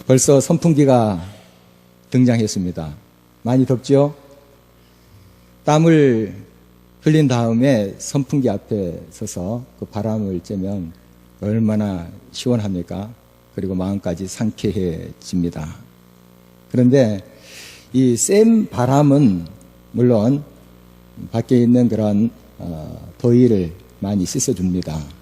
벌써 선풍기가 등장했습니다. 많이 덥죠? 땀을 흘린 다음에 선풍기 앞에 서서 그 바람을 쬐면 얼마나 시원합니까? 그리고 마음까지 상쾌해집니다. 그런데 이 센 바람은 물론 밖에 있는 그런 더위를 많이 씻어줍니다.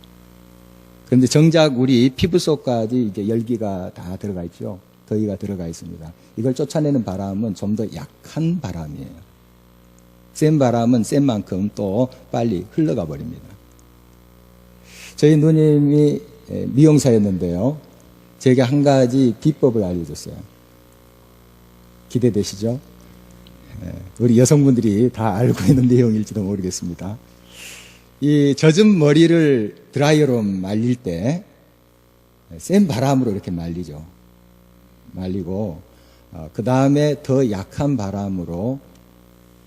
그런데 정작 우리 피부 속까지 이제 열기가 다 들어가 있죠. 더위가 들어가 있습니다. 이걸 쫓아내는 바람은 좀 더 약한 바람이에요. 센 바람은 센 만큼 또 빨리 흘러가 버립니다. 저희 누님이 미용사였는데요. 제게 한 가지 비법을 알려줬어요. 기대되시죠? 우리 여성분들이 다 알고 있는 내용일지도 모르겠습니다. 이 젖은 머리를 드라이어로 말릴 때 센 바람으로 이렇게 말리죠. 말리고 그 다음에 더 약한 바람으로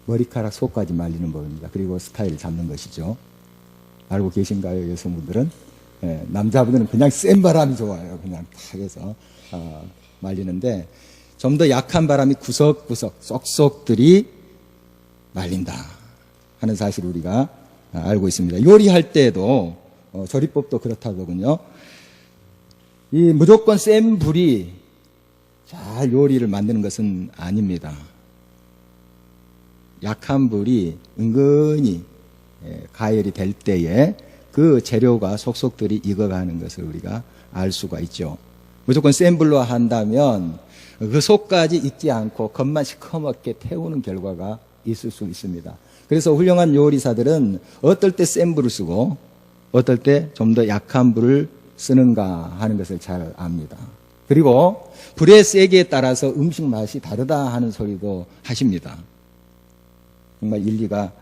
머리카락 속까지 말리는 법입니다. 그리고 스타일을 잡는 것이죠. 알고 계신가요, 여성분들은? 남자분들은 그냥 센 바람이 좋아요. 그냥 탁 해서 말리는데 좀 더 약한 바람이 구석구석 쏙쏙들이 말린다 하는 사실을 우리가 알고 있습니다. 요리할 때도 조리법도 그렇다거든요. 이 무조건 센 불이 잘 요리를 만드는 것은 아닙니다. 약한 불이 은근히 가열이 될 때에 그 재료가 속속들이 익어가는 것을 우리가 알 수가 있죠. 무조건 센 불로 한다면 그 속까지 익지 않고 겉만 시커멓게 태우는 결과가 있을 수 있습니다. 그래서 훌륭한 요리사들은 어떨 때 센 불을 쓰고 어떨 때 좀 더 약한 불을 쓰는가 하는 것을 잘 압니다. 그리고 불의 세기에 따라서 음식 맛이 다르다 하는 소리도 하십니다. 정말 일리가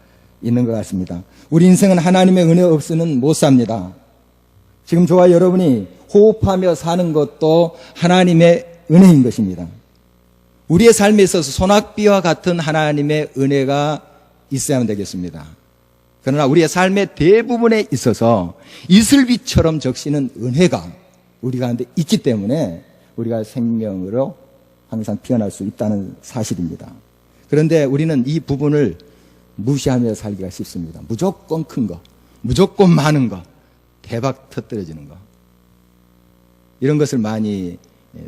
있는 것 같습니다. 우리 인생은 하나님의 은혜 없이는 못 삽니다. 지금 저와 여러분이 호흡하며 사는 것도 하나님의 은혜인 것입니다. 우리의 삶에 있어서 소낙비와 같은 하나님의 은혜가 있어야만 되겠습니다. 그러나 우리의 삶의 대부분에 있어서 이슬비처럼 적시는 은혜가 우리 가운데 있기 때문에 우리가 생명으로 항상 피어날 수 있다는 사실입니다. 그런데 우리는 이 부분을 무시하며 살기가 쉽습니다. 무조건 큰 거, 무조건 많은 거, 대박 터뜨려지는 거, 이런 것을 많이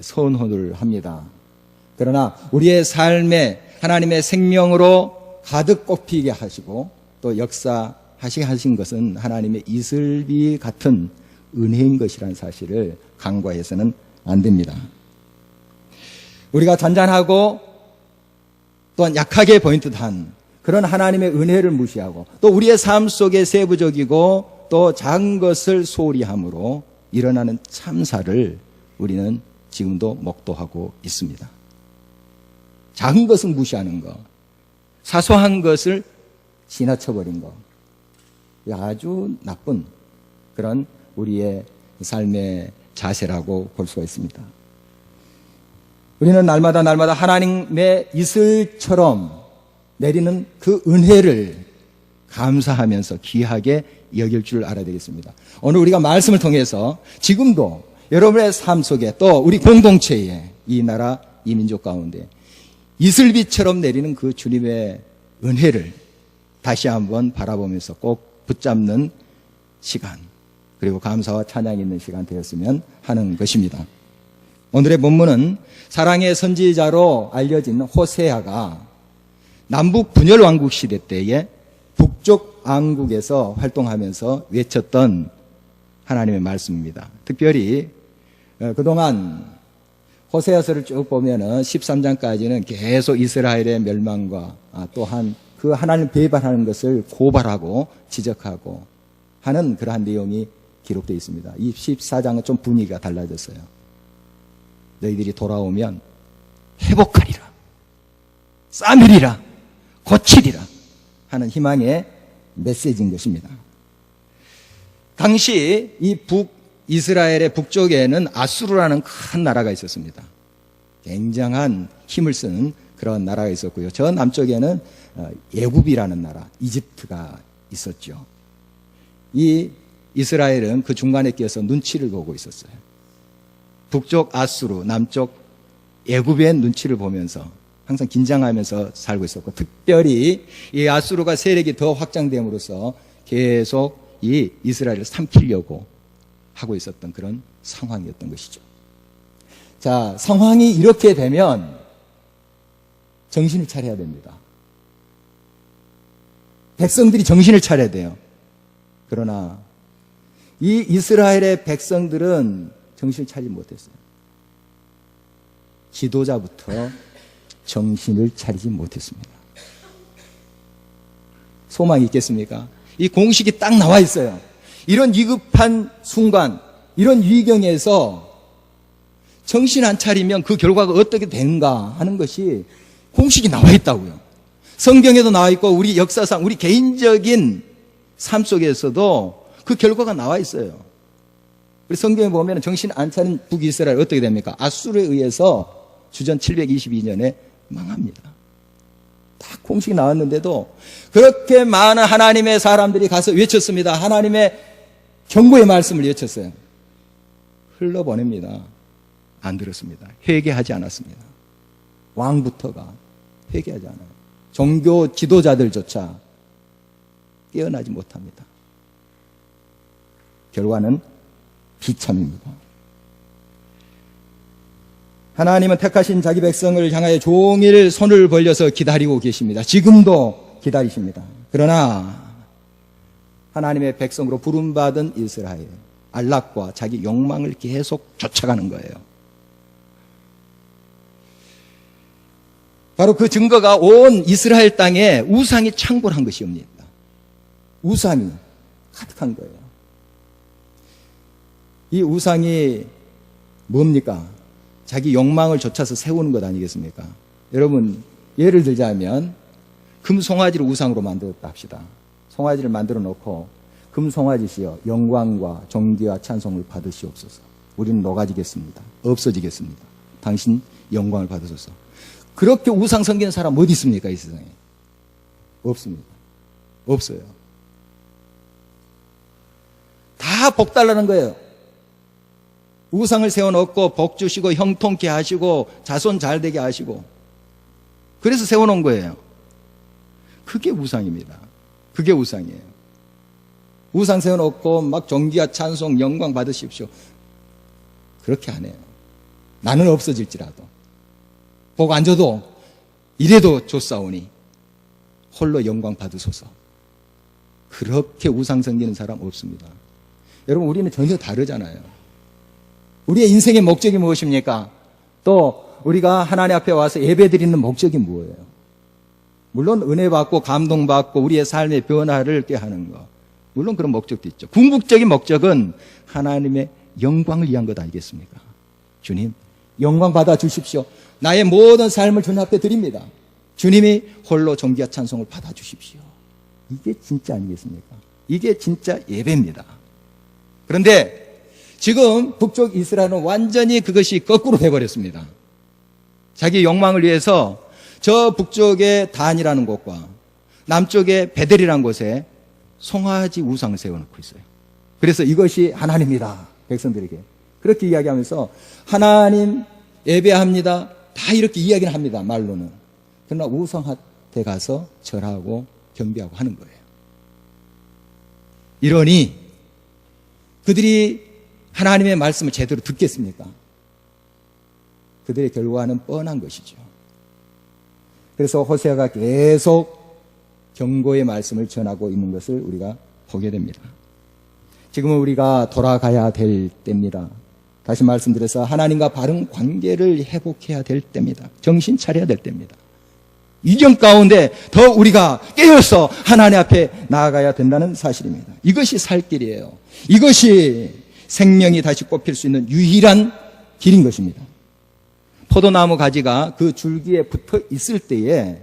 선호를 합니다. 그러나 우리의 삶에 하나님의 생명으로 가득 꽃피게 하시고 또 역사하시게 하신 것은 하나님의 이슬비 같은 은혜인 것이라는 사실을 간과해서는 안 됩니다. 우리가 잔잔하고 또한 약하게 보인 듯한 그런 하나님의 은혜를 무시하고 또 우리의 삶 속에 세부적이고 또 작은 것을 소홀히 함으로 일어나는 참사를 우리는 지금도 목도하고 있습니다. 작은 것은 무시하는 것, 사소한 것을 지나쳐버린 것, 아주 나쁜 그런 우리의 삶의 자세라고 볼 수가 있습니다. 우리는 날마다 하나님의 이슬처럼 내리는 그 은혜를 감사하면서 귀하게 여길 줄 알아야 되겠습니다. 오늘 우리가 말씀을 통해서 지금도 여러분의 삶 속에 또 우리 공동체에 이 나라 이 민족 가운데 이슬비처럼 내리는 그 주님의 은혜를 다시 한번 바라보면서 꼭 붙잡는 시간, 그리고 감사와 찬양이 있는 시간 되었으면 하는 것입니다. 오늘의 본문은 사랑의 선지자로 알려진 호세아가 남북 분열 왕국 시대 때에 북쪽 왕국에서 활동하면서 외쳤던 하나님의 말씀입니다. 특별히 그동안 호세아서를 쭉 보면은 13장까지는 계속 이스라엘의 멸망과 또한 그 하나님 배반하는 것을 고발하고 지적하고 하는 그러한 내용이 기록되어 있습니다. 이 14장은 좀 분위기가 달라졌어요. 너희들이 돌아오면 회복하리라, 싸누리라, 고치리라 하는 희망의 메시지인 것입니다. 당시 이 이스라엘의 북쪽에는 아수르라는 큰 나라가 있었습니다. 굉장한 힘을 쓰는 그런 나라가 있었고요. 저 남쪽에는 애굽이라는 나라, 이집트가 있었죠. 이 이스라엘은 그 중간에 끼어서 눈치를 보고 있었어요. 북쪽 아수르, 남쪽 애굽의 눈치를 보면서 항상 긴장하면서 살고 있었고, 특별히 이 아수르가 세력이 더 확장됨으로써 계속 이 이스라엘을 삼키려고 하고 있었던 그런 상황이었던 것이죠. 자, 상황이 이렇게 되면 정신을 차려야 됩니다. 백성들이 정신을 차려야 돼요. 그러나 이 이스라엘의 백성들은 정신을 차리지 못했어요. 지도자부터 정신을 차리지 못했습니다. 소망이 있겠습니까? 이 공식이 딱 나와 있어요. 이런 위급한 순간, 이런 위경에서 정신 안 차리면 그 결과가 어떻게 되는가 하는 것이 공식이 나와 있다고요. 성경에도 나와 있고 우리 역사상 우리 개인적인 삶 속에서도 그 결과가 나와 있어요. 우리 성경에 보면 정신 안 차린 북이스라엘 어떻게 됩니까? 아수르에 의해서 주전 722년에 망합니다. 다 공식이 나왔는데도 그렇게 많은 하나님의 사람들이 가서 외쳤습니다. 하나님의 경고의 말씀을 외쳤어요. 흘러보냅니다. 안 들었습니다. 회개하지 않았습니다. 왕부터가 회개하지 않아요. 종교 지도자들조차 깨어나지 못합니다. 결과는 비참입니다. 하나님은 택하신 자기 백성을 향하여 종일 손을 벌려서 기다리고 계십니다. 지금도 기다리십니다. 그러나 하나님의 백성으로 부름받은 이스라엘, 안락과 자기 욕망을 계속 쫓아가는 거예요. 바로 그 증거가 온 이스라엘 땅에 우상이 창궐한 것이옵니다. 우상이 가득한 거예요. 이 우상이 뭡니까? 자기 욕망을 쫓아서 세우는 것 아니겠습니까? 여러분, 예를 들자면 금송아지를 우상으로 만들었다 합시다. 송아지를 만들어 놓고 금송아지시여 영광과 존귀와 찬송을 받으시옵소서. 우리는 녹아지겠습니다. 없어지겠습니다. 당신 영광을 받으소서. 그렇게 우상 섬기는 사람 어디 있습니까? 이 세상에. 없습니다. 없어요. 다 복 달라는 거예요. 우상을 세워놓고 복 주시고 형통케 하시고 자손 잘 되게 하시고 그래서 세워놓은 거예요. 그게 우상입니다. 그게 우상이에요. 우상 세워놓고 막 존귀와 찬송 영광 받으십시오. 그렇게 안 해요. 나는 없어질지라도 복 안 줘도 이래도 줬사오니 홀로 영광 받으소서. 그렇게 우상 섬기는 사람 없습니다. 여러분, 우리는 전혀 다르잖아요. 우리의 인생의 목적이 무엇입니까? 또 우리가 하나님 앞에 와서 예배드리는 목적이 뭐예요? 물론 은혜 받고 감동 받고 우리의 삶의 변화를 꾀하는 것, 물론 그런 목적도 있죠. 궁극적인 목적은 하나님의 영광을 위한 것 아니겠습니까? 주님, 영광 받아 주십시오. 나의 모든 삶을 주님 앞에 드립니다. 주님이 홀로 존귀와 찬송을 받아 주십시오. 이게 진짜 아니겠습니까? 이게 진짜 예배입니다. 그런데 지금 북쪽 이스라엘은 완전히 그것이 거꾸로 돼버렸습니다. 자기 욕망을 위해서 저 북쪽의 단이라는 곳과 남쪽의 베델이라는 곳에 송아지 우상을 세워놓고 있어요. 그래서 이것이 하나님이다. 백성들에게 그렇게 이야기하면서 하나님 예배합니다. 다 이렇게 이야기를 합니다. 말로는. 그러나 우상한테 가서 절하고 경배하고 하는 거예요. 이러니 그들이 하나님의 말씀을 제대로 듣겠습니까? 그들의 결과는 뻔한 것이죠. 그래서 호세아가 계속 경고의 말씀을 전하고 있는 것을 우리가 보게 됩니다. 지금은 우리가 돌아가야 될 때입니다. 다시 말씀드려서 하나님과 바른 관계를 회복해야 될 때입니다. 정신 차려야 될 때입니다. 이경 가운데 더 우리가 깨어서 하나님 앞에 나아가야 된다는 사실입니다. 이것이 살 길이에요. 이것이 생명이 다시 꼽힐 수 있는 유일한 길인 것입니다. 포도나무 가지가 그 줄기에 붙어 있을 때에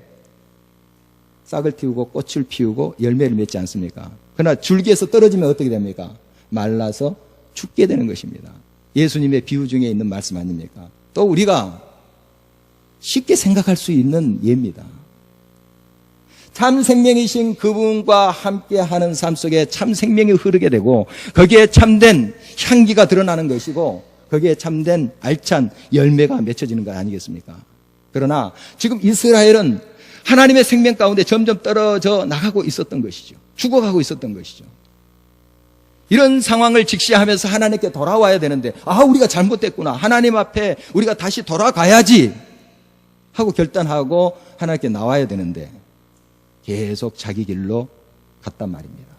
싹을 틔우고 꽃을 피우고 열매를 맺지 않습니까? 그러나 줄기에서 떨어지면 어떻게 됩니까? 말라서 죽게 되는 것입니다. 예수님의 비유 중에 있는 말씀 아닙니까? 또 우리가 쉽게 생각할 수 있는 예입니다. 참 생명이신 그분과 함께하는 삶 속에 참 생명이 흐르게 되고 거기에 참된 향기가 드러나는 것이고 거기에 참된 알찬 열매가 맺혀지는 것 아니겠습니까? 그러나 지금 이스라엘은 하나님의 생명 가운데 점점 떨어져 나가고 있었던 것이죠. 죽어가고 있었던 것이죠. 이런 상황을 직시하면서 하나님께 돌아와야 되는데, 우리가 잘못됐구나, 하나님 앞에 우리가 다시 돌아가야지 하고 결단하고 하나님께 나와야 되는데 계속 자기 길로 갔단 말입니다.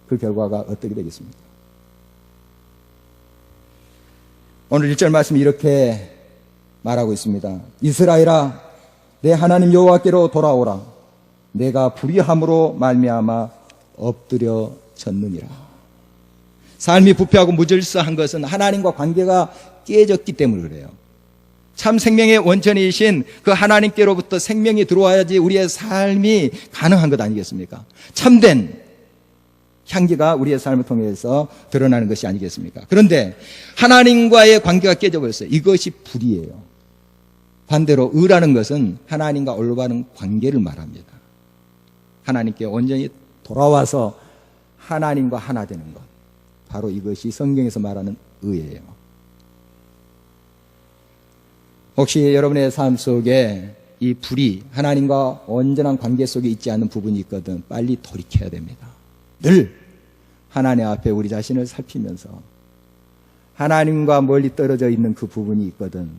그 결과가 어떻게 되겠습니까? 오늘 1절 말씀이 이렇게 말하고 있습니다. 이스라엘아, 내 하나님 여호와께로 돌아오라. 내가 불의함으로 말미암아 엎드려 졌느니라. 삶이 부패하고 무질서한 것은 하나님과 관계가 깨졌기 때문에 그래요. 참 생명의 원천이신 그 하나님께로부터 생명이 들어와야지 우리의 삶이 가능한 것 아니겠습니까? 참된 향기가 우리의 삶을 통해서 드러나는 것이 아니겠습니까? 그런데 하나님과의 관계가 깨져버렸어요. 이것이 불의예요. 반대로 의라는 것은 하나님과 올바른 관계를 말합니다. 하나님께 온전히 돌아와서 하나님과 하나 되는 것, 바로 이것이 성경에서 말하는 의예요. 혹시 여러분의 삶 속에 이 불이 하나님과 온전한 관계 속에 있지 않는 부분이 있거든 빨리 돌이켜야 됩니다. 늘 하나님 앞에 우리 자신을 살피면서 하나님과 멀리 떨어져 있는 그 부분이 있거든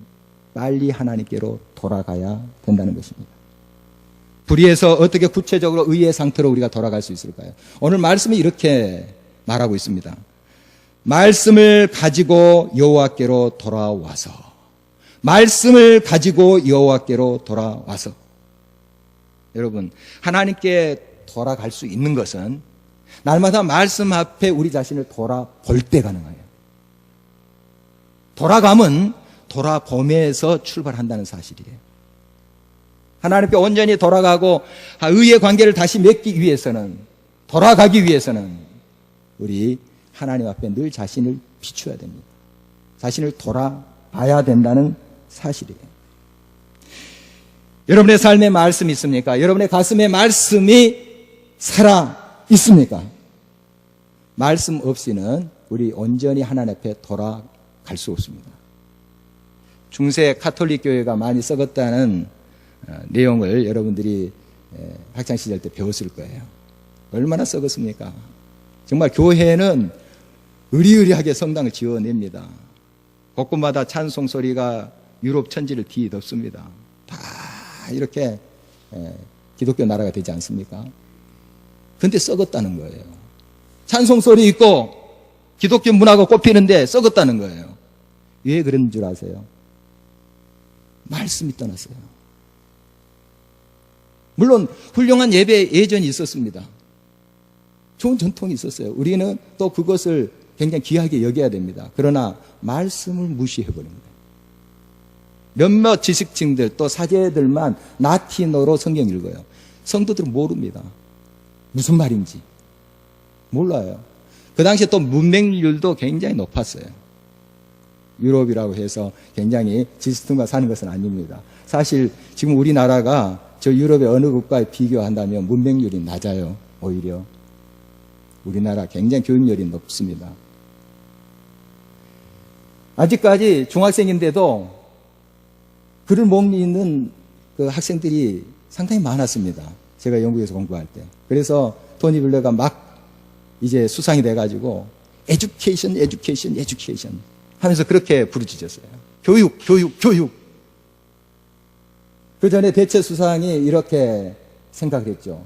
빨리 하나님께로 돌아가야 된다는 것입니다. 불의에서 어떻게 구체적으로 의의 상태로 우리가 돌아갈 수 있을까요? 오늘 말씀이 이렇게 말하고 있습니다. 말씀을 가지고 여호와께로 돌아와서, 말씀을 가지고 여호와께로 돌아와서. 여러분, 하나님께 돌아갈 수 있는 것은 날마다 말씀 앞에 우리 자신을 돌아볼 때 가능해요. 돌아감은 돌아봄에서 출발한다는 사실이에요. 하나님께 온전히 돌아가고 의의 관계를 다시 맺기 위해서는, 돌아가기 위해서는 우리 하나님 앞에 늘 자신을 비춰야 됩니다. 자신을 돌아봐야 된다는 사실이에요. 여러분의 삶에 말씀이 있습니까? 여러분의 가슴에 말씀이 살아 있습니까? 말씀 없이는 우리 온전히 하나님 앞에 돌아갈 수 없습니다. 중세 카톨릭 교회가 많이 썩었다는 내용을 여러분들이 학창시절 때 배웠을 거예요. 얼마나 썩었습니까? 정말 교회는 의리의리하게 성당을 지어냅니다. 곳곳마다 찬송 소리가 유럽 천지를 뒤덮습니다. 다 이렇게 기독교 나라가 되지 않습니까? 근데 썩었다는 거예요. 찬송 소리 있고 기독교 문화가 꼽히는데 썩었다는 거예요. 왜 그런 줄 아세요? 말씀이 떠났어요. 물론 훌륭한 예배 예전이 있었습니다. 좋은 전통이 있었어요. 우리는 또 그것을 굉장히 귀하게 여겨야 됩니다. 그러나 말씀을 무시해버린 거예요. 몇몇 지식층들 또 사제들만 라틴어로 성경 읽어요. 성도들은 모릅니다. 무슨 말인지 몰라요. 그 당시에 또 문맹률도 굉장히 높았어요. 유럽이라고 해서 굉장히 지식층과 사는 것은 아닙니다. 사실 지금 우리나라가 저 유럽의 어느 국가에 비교한다면 문맹률이 낮아요. 오히려 우리나라 굉장히 교육열이 높습니다. 아직까지 중학생인데도 글을 못 읽는 그 학생들이 상당히 많았습니다. 제가 영국에서 공부할 때. 그래서 토니 블레어가 막 이제 수상이 돼가지고 에듀케이션 하면서 그렇게 부르짖었어요. 교육. 그 전에 대체 수상이 이렇게 생각을 했죠.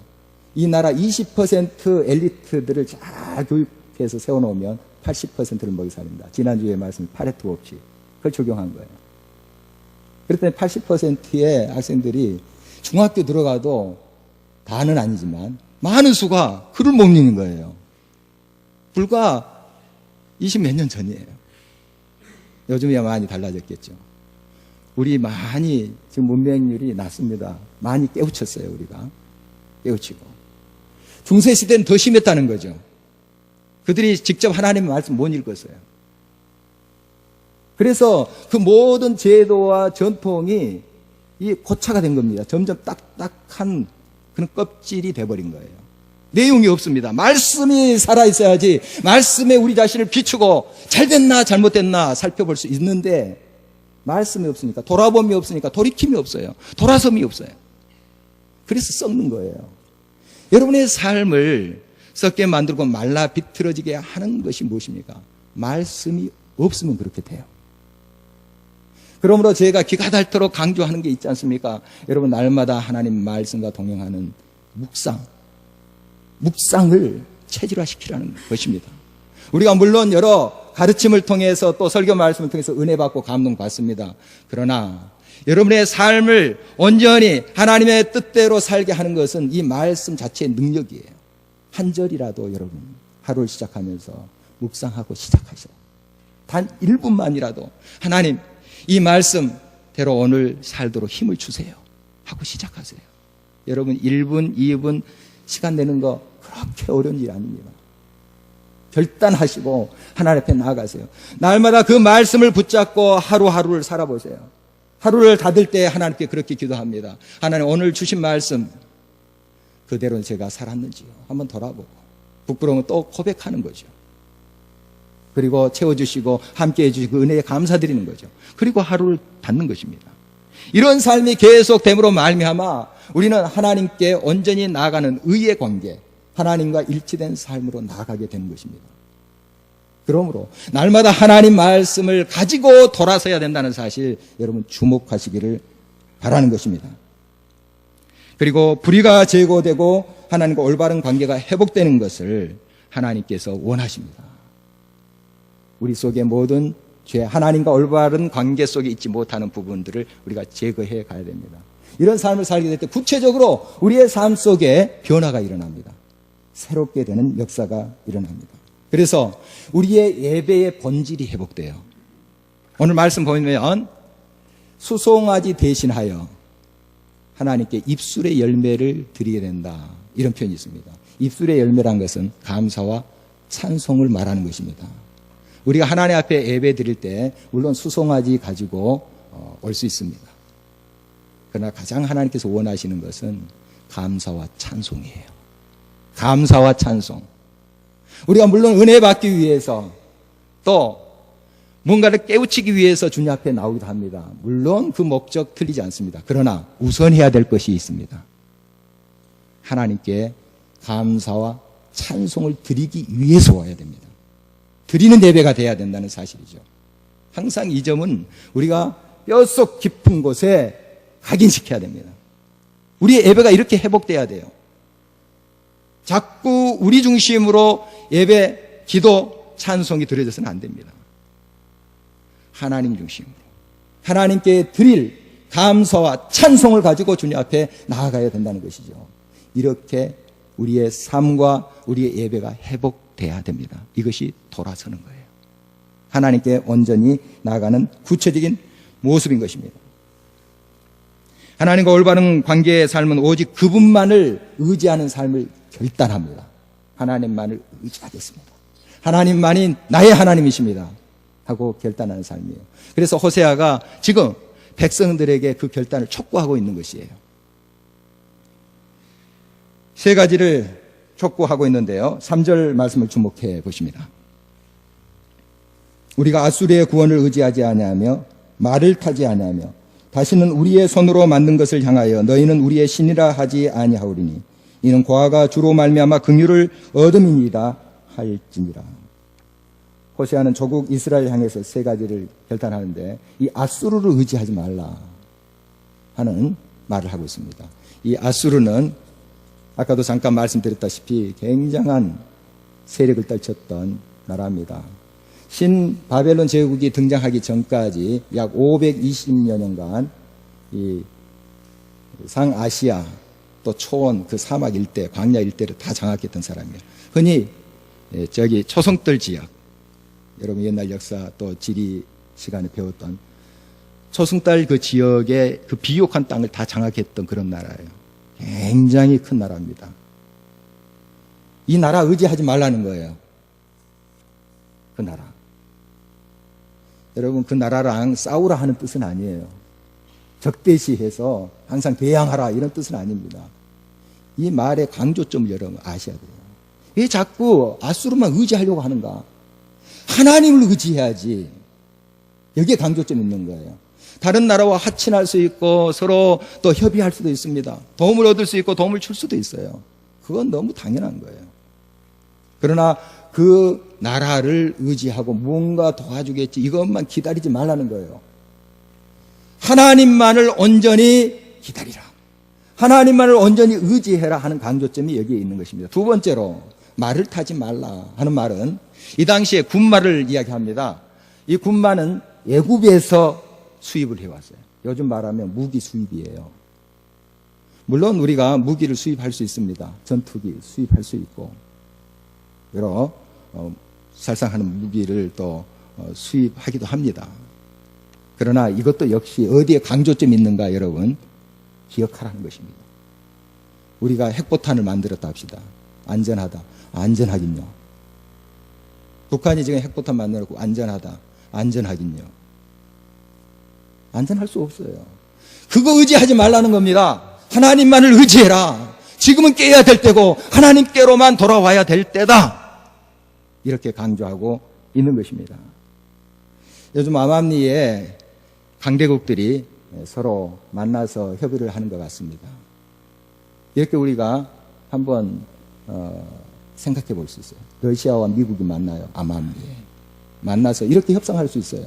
이 나라 20% 엘리트들을 잘 교육해서 세워놓으면 80%를 먹이 살린다. 지난주에 말씀 파레토 법칙. 그걸 적용한 거예요. 그랬더니 80%의 학생들이 중학교 들어가도 다는 아니지만 많은 수가 글을 못 읽는 거예요. 불과 20몇 년 전이에요. 요즘이야 많이 달라졌겠죠. 우리 많이 지금 문맹률이 낮습니다. 많이 깨우쳤어요, 우리가. 깨우치고. 중세시대는 더 심했다는 거죠. 그들이 직접 하나님의 말씀 못 읽었어요. 그래서 그 모든 제도와 전통이 이 고차가 된 겁니다. 점점 딱딱한 그런 껍질이 돼버린 거예요. 내용이 없습니다. 말씀이 살아있어야지 말씀에 우리 자신을 비추고 잘됐나 잘못됐나 살펴볼 수 있는데 말씀이 없으니까, 돌아봄이 없으니까 돌이킴이 없어요. 돌아섬이 없어요. 그래서 썩는 거예요. 여러분의 삶을 썩게 만들고 말라 비틀어지게 하는 것이 무엇입니까? 말씀이 없으면 그렇게 돼요. 그러므로 제가 기가 닳도록 강조하는 게 있지 않습니까? 여러분, 날마다 하나님 말씀과 동행하는 묵상을 체질화시키라는 것입니다. 우리가 물론 여러 가르침을 통해서 또 설교 말씀을 통해서 은혜 받고 감동 받습니다. 그러나 여러분의 삶을 온전히 하나님의 뜻대로 살게 하는 것은 이 말씀 자체의 능력이에요. 한 절이라도 여러분 하루를 시작하면서 묵상하고 시작하셔. 단 1분만이라도 하나님 이 말씀대로 오늘 살도록 힘을 주세요 하고 시작하세요. 여러분 1분, 2분 시간 내는 거 그렇게 어려운 일이 아닙니다. 결단하시고 하나님 앞에 나아가세요. 날마다 그 말씀을 붙잡고 하루하루를 살아보세요. 하루를 닫을 때 하나님께 그렇게 기도합니다. 하나님, 오늘 주신 말씀 그대로 제가 살았는지요 한번 돌아보고, 부끄러우면 또 고백하는 거죠. 그리고 채워주시고 함께 해주시고 은혜에 감사드리는 거죠. 그리고 하루를 닫는 것입니다. 이런 삶이 계속됨으로 말미암아 우리는 하나님께 온전히 나아가는 의의 관계, 하나님과 일치된 삶으로 나아가게 되는 것입니다. 그러므로 날마다 하나님 말씀을 가지고 돌아서야 된다는 사실 여러분 주목하시기를 바라는 것입니다. 그리고 불의가 제거되고 하나님과 올바른 관계가 회복되는 것을 하나님께서 원하십니다. 우리 속의 모든 죄, 하나님과 올바른 관계 속에 있지 못하는 부분들을 우리가 제거해 가야 됩니다. 이런 삶을 살게 될 때 구체적으로 우리의 삶 속에 변화가 일어납니다. 새롭게 되는 역사가 일어납니다. 그래서 우리의 예배의 본질이 회복돼요. 오늘 말씀 보면 수송아지 대신하여 하나님께 입술의 열매를 드리게 된다, 이런 표현이 있습니다. 입술의 열매란 것은 감사와 찬송을 말하는 것입니다. 우리가 하나님 앞에 예배 드릴 때 물론 수송아지 가지고 올 수 있습니다. 그러나 가장 하나님께서 원하시는 것은 감사와 찬송이에요. 감사와 찬송. 우리가 물론 은혜 받기 위해서 또 뭔가를 깨우치기 위해서 주님 앞에 나오기도 합니다. 물론 그 목적 틀리지 않습니다. 그러나 우선해야 될 것이 있습니다. 하나님께 감사와 찬송을 드리기 위해서 와야 됩니다. 드리는 예배가 돼야 된다는 사실이죠. 항상 이 점은 우리가 뼛속 깊은 곳에 각인시켜야 됩니다. 우리의 예배가 이렇게 회복돼야 돼요. 자꾸 우리 중심으로 예배, 기도, 찬송이 드려져서는 안 됩니다. 하나님 중심으로 하나님께 드릴 감사와 찬송을 가지고 주님 앞에 나아가야 된다는 것이죠. 이렇게 우리의 삶과 우리의 예배가 회복돼야 됩니다. 이것이 돌아서는 거예요. 하나님께 온전히 나아가는 구체적인 모습인 것입니다. 하나님과 올바른 관계의 삶은 오직 그분만을 의지하는 삶을 결단합니다. 하나님만을 의지하겠습니다. 하나님만이 나의 하나님이십니다 하고 결단하는 삶이에요. 그래서 호세아가 지금 백성들에게 그 결단을 촉구하고 있는 것이에요. 세 가지를 촉구하고 있는데요. 3절 말씀을 주목해 보십니다. 우리가 아수르의 구원을 의지하지 아니하며 말을 타지 아니하며 다시는 우리의 손으로 만든 것을 향하여 너희는 우리의 신이라 하지 아니하오리니 이는 고아가 주로 말미암아 긍휼을 얻음이니이다 할지니라. 호세아는 조국 이스라엘 향해서 세 가지를 결단하는데 이 아수르를 의지하지 말라 하는 말을 하고 있습니다. 이 아수르는 아까도 잠깐 말씀드렸다시피 굉장한 세력을 떨쳤던 나라입니다. 신 바벨론 제국이 등장하기 전까지 약 520여 년간 이 상아시아 또 초원 그 사막 일대, 광야 일대를 다 장악했던 사람이에요. 흔히 저기 초성들 지역, 여러분 옛날 역사 또 지리 시간에 배웠던 초승달 그 지역의 그 비옥한 땅을 다 장악했던 그런 나라예요. 굉장히 큰 나라입니다. 이 나라 의지하지 말라는 거예요. 그 나라. 여러분 그 나라랑 싸우라 하는 뜻은 아니에요. 적대시해서 항상 대항하라 이런 뜻은 아닙니다. 이 말의 강조점을 여러분 아셔야 돼요. 왜 자꾸 아수르만 의지하려고 하는가? 하나님을 의지해야지. 여기에 강조점이 있는 거예요. 다른 나라와 하친할 수 있고 서로 또 협의할 수도 있습니다. 도움을 얻을 수 있고 도움을 줄 수도 있어요. 그건 너무 당연한 거예요. 그러나 그 나라를 의지하고 무언가 도와주겠지 이것만 기다리지 말라는 거예요. 하나님만을 온전히 기다리라. 하나님만을 온전히 의지해라 하는 강조점이 여기에 있는 것입니다. 두 번째로 말을 타지 말라 하는 말은 이 당시에 군말을 이야기합니다. 이 군말은 애굽에서 수입을 해왔어요. 요즘 말하면 무기 수입이에요. 물론 우리가 무기를 수입할 수 있습니다. 전투기 수입할 수 있고 여러 살상하는 무기를 또 수입하기도 합니다. 그러나 이것도 역시 어디에 강조점이 있는가 여러분 기억하라는 것입니다. 우리가 핵포탄을 만들었다 합시다. 안전하다. 안전하긴요. 북한이 지금 핵포탄 만들었고 안전하다. 안전하긴요. 안전할 수 없어요. 그거 의지하지 말라는 겁니다. 하나님만을 의지해라. 지금은 깨야 될 때고 하나님께로만 돌아와야 될 때다. 이렇게 강조하고 있는 것입니다. 요즘 암암리에 강대국들이 서로 만나서 협의를 하는 것 같습니다. 이렇게 우리가 한번 생각해 볼 수 있어요. 러시아와 미국이 만나요. 암암리에. 만나서 이렇게 협상할 수 있어요.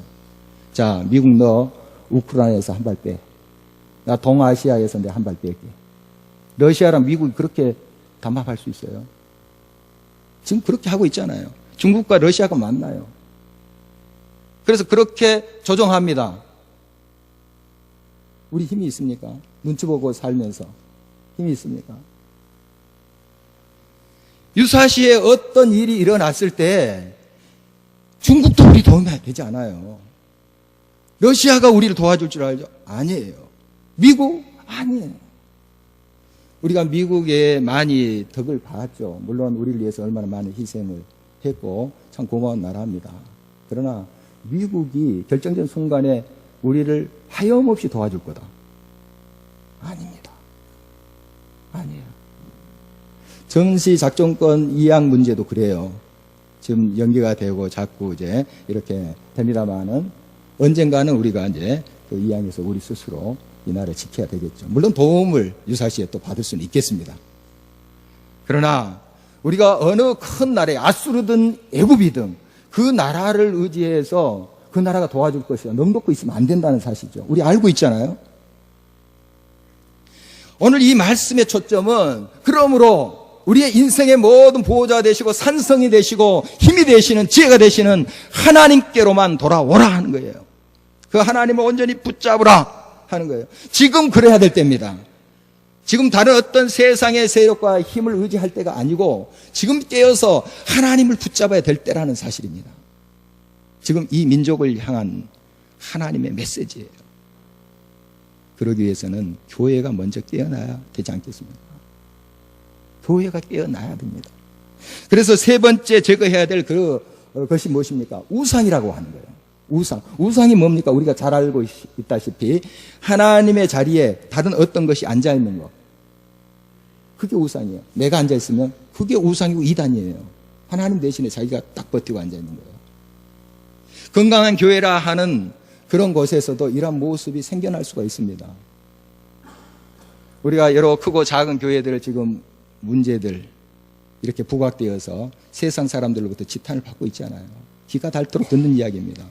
자, 미국 너 우크라이나에서 한 발 빼. 나 동아시아에서 내 한 발 뺄게. 러시아랑 미국이 그렇게 담합할 수 있어요. 지금 그렇게 하고 있잖아요. 중국과 러시아가 만나요. 그래서 그렇게 조정합니다. 우리 힘이 있습니까? 눈치 보고 살면서 힘이 있습니까? 유사시에 어떤 일이 일어났을 때 중국도 우리 도움이 되지 않아요. 러시아가 우리를 도와줄 줄 알죠? 아니에요. 미국? 아니에요. 우리가 미국에 많이 덕을 봤죠. 물론 우리를 위해서 얼마나 많은 희생을 했고 참 고마운 나라입니다. 그러나 미국이 결정적인 순간에 우리를 하염없이 도와줄 거다. 아닙니다. 아니에요. 전시작전권 이양 문제도 그래요. 지금 연기가 되고 자꾸 이제 이렇게 됩니다만은 언젠가는 우리가 이제 그 이양에서 우리 스스로 이 나라를 지켜야 되겠죠. 물론 도움을 유사시에 또 받을 수는 있겠습니다. 그러나 우리가 어느 큰 나라에 아수르든 애굽이든 그 나라를 의지해서 그 나라가 도와줄 것이야. 넉놓고 있으면 안 된다는 사실이죠. 우리 알고 있잖아요. 오늘 이 말씀의 초점은 그러므로 우리의 인생의 모든 보호자 되시고 산성이 되시고 힘이 되시는 지혜가 되시는 하나님께로만 돌아오라 하는 거예요. 그 하나님을 온전히 붙잡으라 하는 거예요. 지금 그래야 될 때입니다. 지금 다른 어떤 세상의 세력과 힘을 의지할 때가 아니고 지금 깨어서 하나님을 붙잡아야 될 때라는 사실입니다. 지금 이 민족을 향한 하나님의 메시지예요. 그러기 위해서는 교회가 먼저 깨어나야 되지 않겠습니까? 교회가 깨어나야 됩니다. 그래서 세 번째 제거해야 될 그것이 무엇입니까? 우상이라고 하는 거예요. 우상. 우상이 뭡니까? 우리가 잘 알고 있다시피 하나님의 자리에 다른 어떤 것이 앉아있는 것. 그게 우상이에요. 내가 앉아있으면 그게 우상이고 이단이에요. 하나님 대신에 자기가 딱 버티고 앉아있는 거예요. 건강한 교회라 하는 그런 곳에서도 이런 모습이 생겨날 수가 있습니다. 우리가 여러 크고 작은 교회들 지금 문제들 이렇게 부각되어서 세상 사람들로부터 지탄을 받고 있잖아요. 귀가 닳도록 듣는 이야기입니다.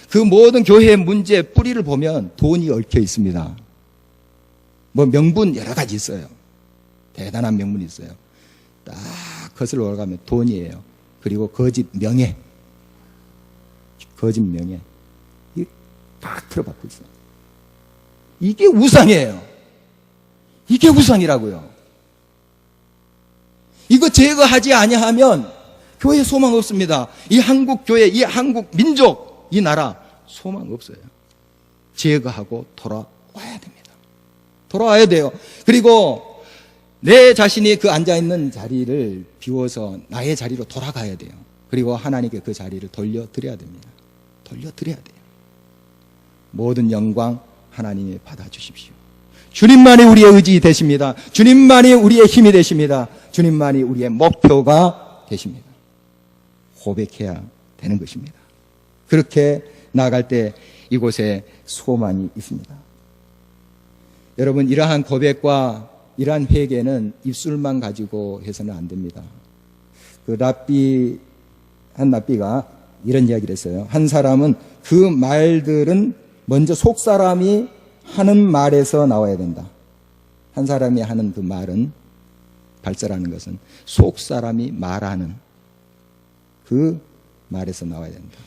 그 모든 교회의 문제의 뿌리를 보면 돈이 얽혀 있습니다. 뭐 명분 여러 가지 있어요. 대단한 명분이 있어요. 딱 거슬러 올라가면 돈이에요. 그리고 거짓 명예. 거짓 명예. 이게 딱 틀어박고 있어요. 이게 우상이에요. 이게 우상이라고요. 이거 제거하지 아니하면 교회 소망 없습니다. 이 한국 교회, 이 한국 민족, 이 나라 소망 없어요. 제거하고 돌아와야 됩니다. 돌아와야 돼요. 그리고 내 자신이 그 앉아있는 자리를 비워서 나의 자리로 돌아가야 돼요. 그리고 하나님께 그 자리를 돌려드려야 됩니다. 돌려드려야 돼요. 모든 영광 하나님이 받아주십시오. 주님만이 우리의 의지 되십니다. 주님만이 우리의 힘이 되십니다. 주님만이 우리의 목표가 되십니다. 고백해야 되는 것입니다. 그렇게 나아갈 때 이곳에 소망이 있습니다. 여러분, 이러한 고백과 이러한 회개는 입술만 가지고 해서는 안 됩니다. 한 랍비가 이런 이야기를 했어요. 한 사람은 그 말들은 먼저 속 사람이 하는 말에서 나와야 된다. 한 사람이 하는 그 말은, 발설하는 것은 속 사람이 말하는 그 말에서 나와야 된다.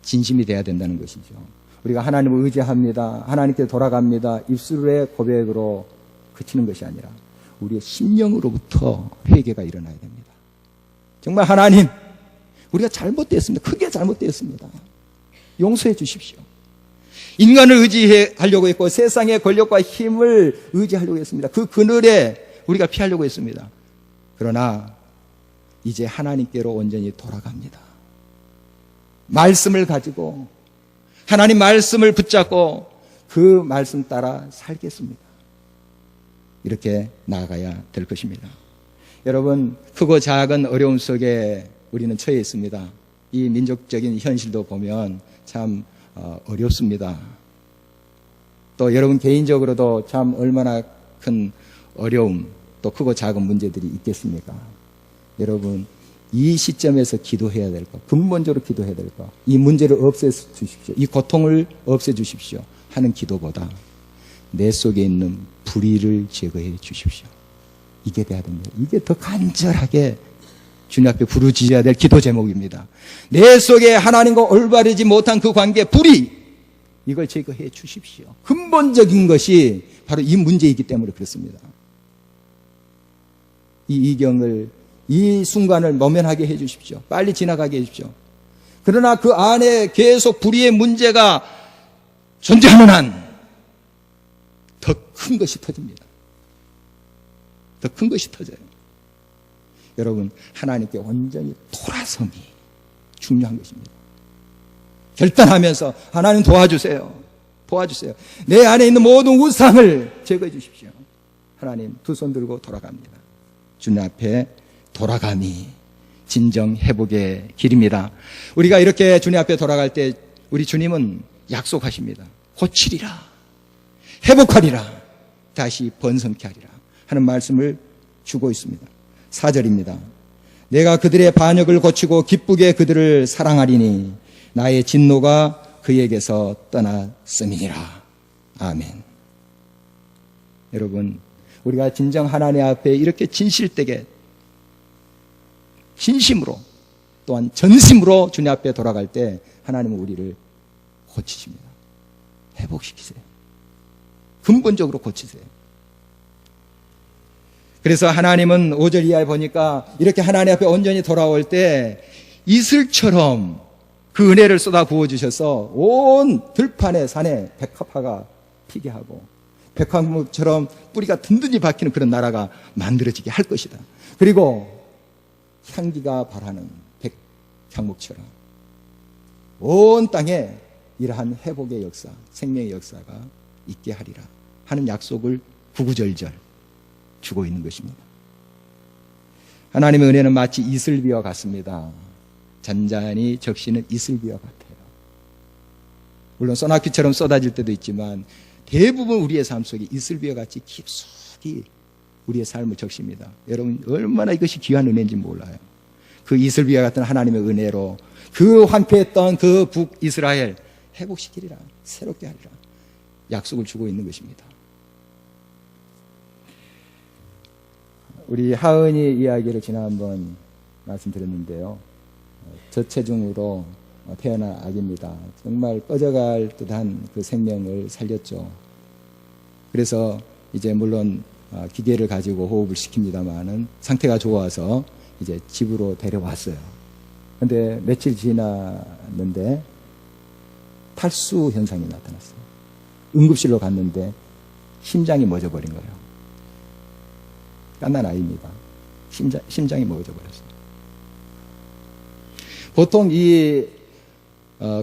진심이 돼야 된다는 것이죠. 우리가 하나님을 의지합니다. 하나님께 돌아갑니다. 입술의 고백으로 그치는 것이 아니라 우리의 심령으로부터 회개가 일어나야 됩니다. 정말 하나님, 우리가 잘못되었습니다. 크게 잘못되었습니다. 용서해 주십시오. 인간을 의지하려고 했고 세상의 권력과 힘을 의지하려고 했습니다. 그 그늘에 우리가 피하려고 했습니다. 그러나 이제 하나님께로 온전히 돌아갑니다. 말씀을 가지고 하나님 말씀을 붙잡고 그 말씀 따라 살겠습니다. 이렇게 나아가야 될 것입니다. 여러분, 크고 작은 어려움 속에 우리는 처해 있습니다. 이 민족적인 현실도 보면 참 어렵습니다. 또 여러분 개인적으로도 참 얼마나 큰 어려움, 또 크고 작은 문제들이 있겠습니까? 여러분, 이 시점에서 기도해야 될 것, 근본적으로 기도해야 될 것, 이 문제를 없애주십시오, 이 고통을 없애주십시오 하는 기도보다 내 속에 있는 불의를 제거해 주십시오, 이게 돼야 됩니다. 이게 더 간절하게 주님 앞에 부르짖어야 될 기도 제목입니다. 내 속에 하나님과 올바르지 못한 그 관계, 불의, 이걸 제거해 주십시오. 근본적인 것이 바로 이 문제이기 때문에 그렇습니다. 이 이경을, 이 순간을 모면하게 해 주십시오. 빨리 지나가게 해 주십시오. 그러나 그 안에 계속 불의의 문제가 존재하는 한 더 큰 것이 터집니다. 더 큰 것이 터져요. 여러분, 하나님께 온전히 돌아섬이 중요한 것입니다. 결단하면서 하나님 도와주세요. 도와주세요. 내 안에 있는 모든 우상을 제거해 주십시오. 하나님, 두 손 들고 돌아갑니다. 주님 앞에 돌아감이 진정 회복의 길입니다. 우리가 이렇게 주님 앞에 돌아갈 때 우리 주님은 약속하십니다. 고치리라, 회복하리라, 다시 번성케 하리라 하는 말씀을 주고 있습니다. 4절입니다. 내가 그들의 반역을 고치고 기쁘게 그들을 사랑하리니 나의 진노가 그에게서 떠났음이니라. 아멘. 여러분, 우리가 진정 하나님 앞에 이렇게 진실되게 진심으로 또한 전심으로 주님 앞에 돌아갈 때 하나님은 우리를 고치십니다. 회복시키세요. 근본적으로 고치세요. 그래서 하나님은 5절 이하에 보니까 이렇게 하나님 앞에 온전히 돌아올 때 이슬처럼 그 은혜를 쏟아 부어주셔서 온 들판의 산에 백합화가 피게 하고 백합목처럼 뿌리가 든든히 박히는 그런 나라가 만들어지게 할 것이다. 그리고 향기가 발하는 백향목처럼 온 땅에 이러한 회복의 역사, 생명의 역사가 있게 하리라 하는 약속을 구구절절 주고 있는 것입니다. 하나님의 은혜는 마치 이슬비와 같습니다. 잔잔히 적시는 이슬비와 같아요. 물론 소나기처럼 쏟아질 때도 있지만 대부분 우리의 삶 속에 이슬비와 같이 깊숙이 우리의 삶을 적십니다. 여러분, 얼마나 이것이 귀한 은혜인지 몰라요. 그 이슬비와 같은 하나님의 은혜로 그 황폐했던 그 북이스라엘 회복시키리라, 새롭게 하리라 약속을 주고 있는 것입니다. 우리 하은이 이야기를 지난번 말씀드렸는데요. 저체중으로 태어난 아기입니다. 정말 꺼져갈 듯한 그 생명을 살렸죠. 그래서 이제 물론 기계를 가지고 호흡을 시킵니다만은 상태가 좋아서 이제 집으로 데려왔어요. 근데 며칠 지났는데 탈수 현상이 나타났어요. 응급실로 갔는데 심장이 멎어버린 거예요. 갓난 아이입니다. 심장이 멎어버렸어요. 보통 이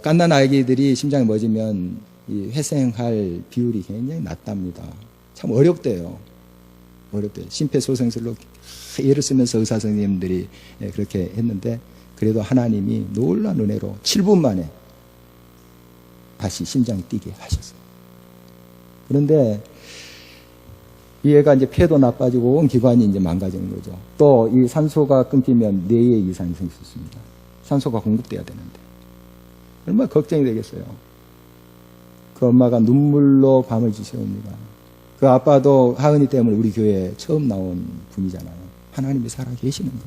갓난 아기들이 심장이 멎으면 이 회생할 비율이 굉장히 낮답니다. 참 어렵대요. 심폐소생술로 애를 쓰면서 의사 선생님들이 그렇게 했는데 그래도 하나님이 놀라운 은혜로 7분 만에 다시 심장이 뛰게 하셨어요. 그런데 이 애가 이제 폐도 나빠지고 온 기관이 이제 망가지는 거죠. 또 이 산소가 끊기면 뇌에 이상이 생길 수 있습니다. 산소가 공급돼야 되는데 얼마나 걱정이 되겠어요. 그 엄마가 눈물로 밤을 지새웁니다. 그 아빠도 하은이 때문에 우리 교회에 처음 나온 분이잖아요. 하나님이 살아계시는 거.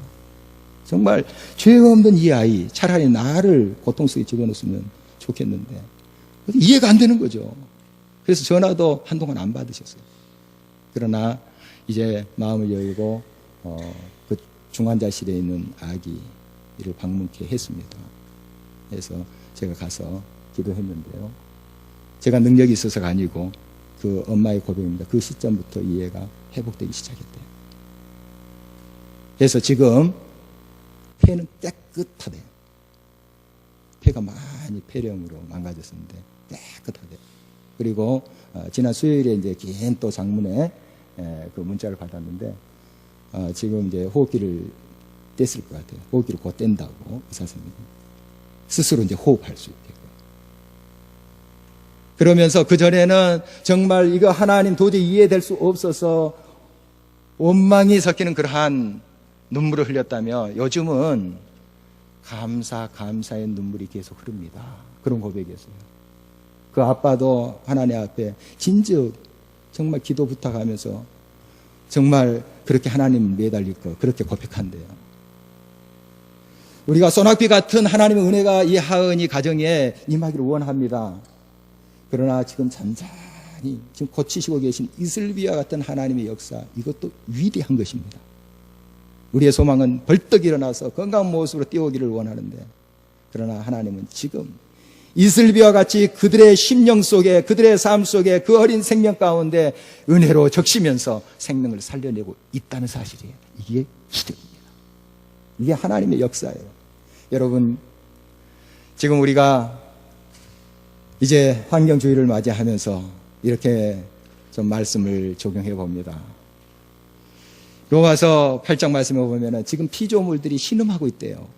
정말 죄 없는 이 아이 차라리 나를 고통 속에 집어넣었으면 좋겠는데 이해가 안 되는 거죠. 그래서 전화도 한동안 안 받으셨어요. 그러나 이제 마음을 열고 그 중환자실에 있는 아기를 방문케 했습니다. 그래서 제가 가서 기도했는데요. 제가 능력이 있어서가 아니고 그 엄마의 고백입니다. 그 시점부터 이 애가 회복되기 시작했대요. 그래서 지금 폐는 깨끗하대요. 폐가 많이 폐렴으로 망가졌었는데 깨끗하대요. 그리고 지난 수요일에 이제 긴 또 장문에 그 문자를 받았는데 지금 이제 호흡기를 뗐을 것 같아요. 호흡기를 곧 뗀다고 의사 선생님이 스스로 이제 호흡할 수 있게끔. 그러면서 그 전에는 정말 이거 하나님 도저히 이해될 수 없어서 원망이 섞이는 그러한 눈물을 흘렸다며 요즘은 감사의 눈물이 계속 흐릅니다. 그런 고백이었어요. 그 아빠도 하나님 앞에 진즉 정말 기도 부탁하면서 정말 그렇게 하나님 매달릴 거 그렇게 고백한대요. 우리가 소낙비 같은 하나님의 은혜가 이 하은이 가정에 임하기를 원합니다. 그러나 지금 잠잠히 지금 고치시고 계신 이슬비와 같은 하나님의 역사 이것도 위대한 것입니다. 우리의 소망은 벌떡 일어나서 건강한 모습으로 뛰어오기를 원하는데 그러나 하나님은 지금 이슬비와 같이 그들의 심령 속에 그들의 삶 속에 그 어린 생명 가운데 은혜로 적시면서 생명을 살려내고 있다는 사실이에요. 이게 기적입니다. 이게 하나님의 역사예요. 여러분 지금 우리가 이제 환경주의를 맞이하면서 이렇게 좀 말씀을 적용해 봅니다. 로마서 8장 말씀해 보면 지금 피조물들이 신음하고 있대요.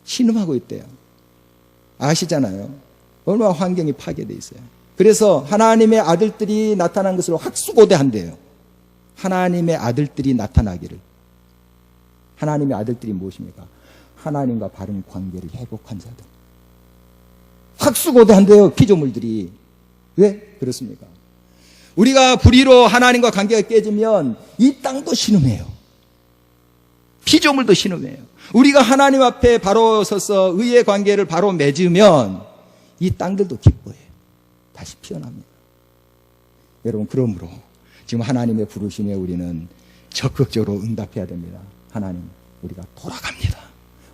신음하고 있대요. 아시잖아요. 얼마나 환경이 파괴되어 있어요. 그래서 하나님의 아들들이 나타난 것을 확수고대한대요. 하나님의 아들들이 나타나기를. 하나님의 아들들이 무엇입니까? 하나님과 바른 관계를 회복한 자들. 확수고대한대요. 피조물들이. 왜 그렇습니까? 우리가 불의로 하나님과 관계가 깨지면 이 땅도 신음해요. 피조물도 신음해요. 우리가 하나님 앞에 바로 서서 의의 관계를 바로 맺으면 이 땅들도 기뻐해요. 다시 피어납니다. 여러분 그러므로 지금 하나님의 부르심에 우리는 적극적으로 응답해야 됩니다. 하나님 우리가 돌아갑니다.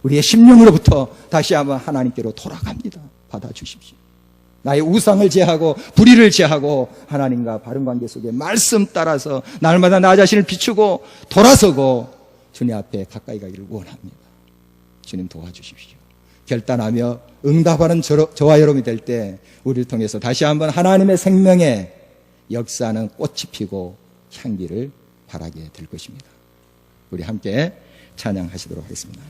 우리의 심령으로부터 다시 한번 하나님께로 돌아갑니다. 받아주십시오. 나의 우상을 제하고 불의를 제하고 하나님과 바른 관계 속에 말씀 따라서 날마다 나 자신을 비추고 돌아서고 주님 앞에 가까이 가기를 원합니다. 주님 도와주십시오. 결단하며 응답하는 저와 여러분이 될 때 우리를 통해서 다시 한번 하나님의 생명의 역사는 꽃이 피고 향기를 바라게 될 것입니다. 우리 함께 찬양하시도록 하겠습니다.